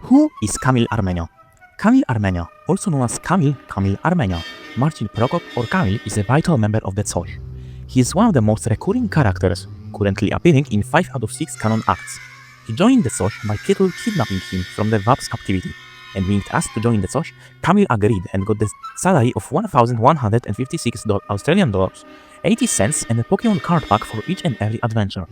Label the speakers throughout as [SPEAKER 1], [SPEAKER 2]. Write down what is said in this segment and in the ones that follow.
[SPEAKER 1] Who is Kamil Armenia? Kamil Armenia, also known as Kamil Armenia, Marcin Prokop or Kamil, is a vital member of the Coś. He is one of the most recurring characters, currently appearing in 5 out of 6 canon acts. He joined the Coś by Piotr kidnapping him from the W.A.P's captivity, and being asked to join the Coś, Kamil agreed and got the salary of 1,156 Australian dollars, 80 cents and a Pokemon card pack for each and every adventure.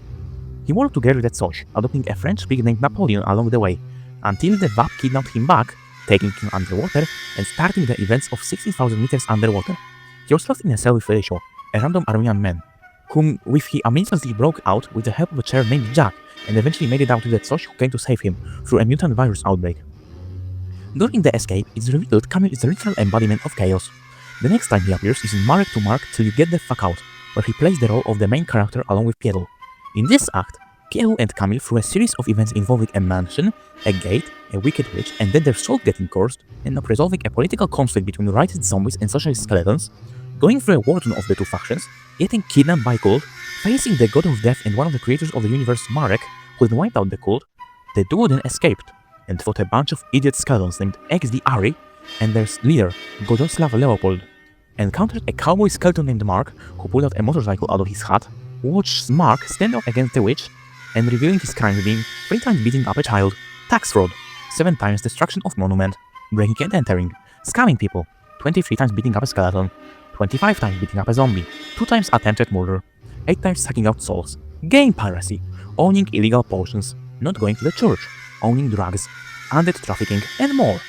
[SPEAKER 1] He worked together with the Coś, adopting a French pig named Napoleon along the way, until the W.A.P kidnapped him back, taking him underwater and starting the events of 16,000 meters underwater. He was lost in a cell with Rachel, a random Armenian man, whom he immediately broke out with the help of a chair named Jack, and eventually made it out to the Coś, who came to save him through a mutant virus outbreak. During the escape, it's revealed Kamil is the literal embodiment of chaos. The next time he appears is in Marek to Mark Till You Get the Fuck Out, where he plays the role of the main character along with Piotr. In this act, Piotr and Kamil through a series of events involving a mansion, a gate, a wicked witch, and then their soul getting cursed, end up resolving a political conflict between righted zombies and socialist skeletons, going through a war zone of the two factions, getting kidnapped by cult, facing the god of death and one of the creators of the universe, Marek, who had wiped out the cult. The duo then escaped, and fought a bunch of idiot skeletons named X the Ari and their leader, Gojoslav Leopold, encountered a cowboy skeleton named Mark, who pulled out a motorcycle out of his hat, watched Mark stand up against the witch, and revealing his crime being 3 times beating up a child, tax fraud, 7 times destruction of monument, breaking and entering, scamming people, 23 times beating up a skeleton, 25 times beating up a zombie, 2 times attempted murder, 8 times sucking out souls, game piracy, owning illegal potions, not going to the church, owning drugs, undead trafficking, and more.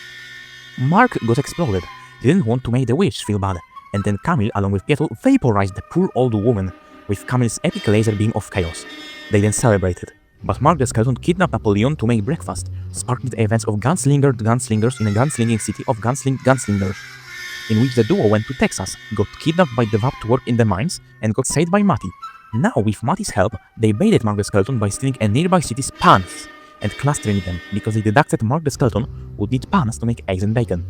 [SPEAKER 1] Mark got exploded. He didn't want to make the witch feel bad, and then Kamil, along with Piotr, vaporized the poor old woman with Kamil's epic laser beam of chaos. They then celebrated, but Mark the Skeleton kidnapped Napoleon to make breakfast, sparking the events of gunslingers in a gunslinging city of gunslingers, in which the duo went to Texas, got kidnapped by the W.A.P to work in the mines, and got saved by Matty. Now, with Matty's help, they baited Mark the Skeleton by stealing a nearby city's pans and clustering them, because they deducted Mark the Skeleton would need pans to make eggs and bacon.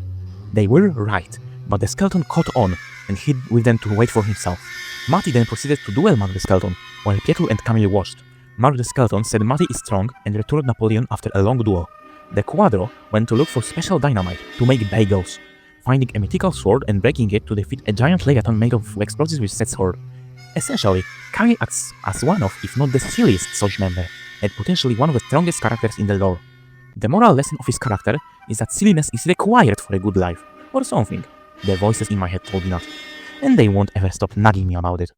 [SPEAKER 1] They were right, but the skeleton caught on and hid with them to wait for himself. Matty then proceeded to duel Mark the Skeleton, while Piotr and Kamil watched. Mark the Skeleton said Matty is strong and returned Napoleon after a long duel. The Quadro went to look for special dynamite to make bagels, finding a mythical sword and breaking it to defeat a giant leviathan made of explosives with said sword. Essentially, Kamil acts as one of, if not the silliest Coś member, and potentially one of the strongest characters in the lore. The moral lesson of his character is that silliness is required for a good life, or something. The voices in my head told me that, and they won't ever stop nagging me about it.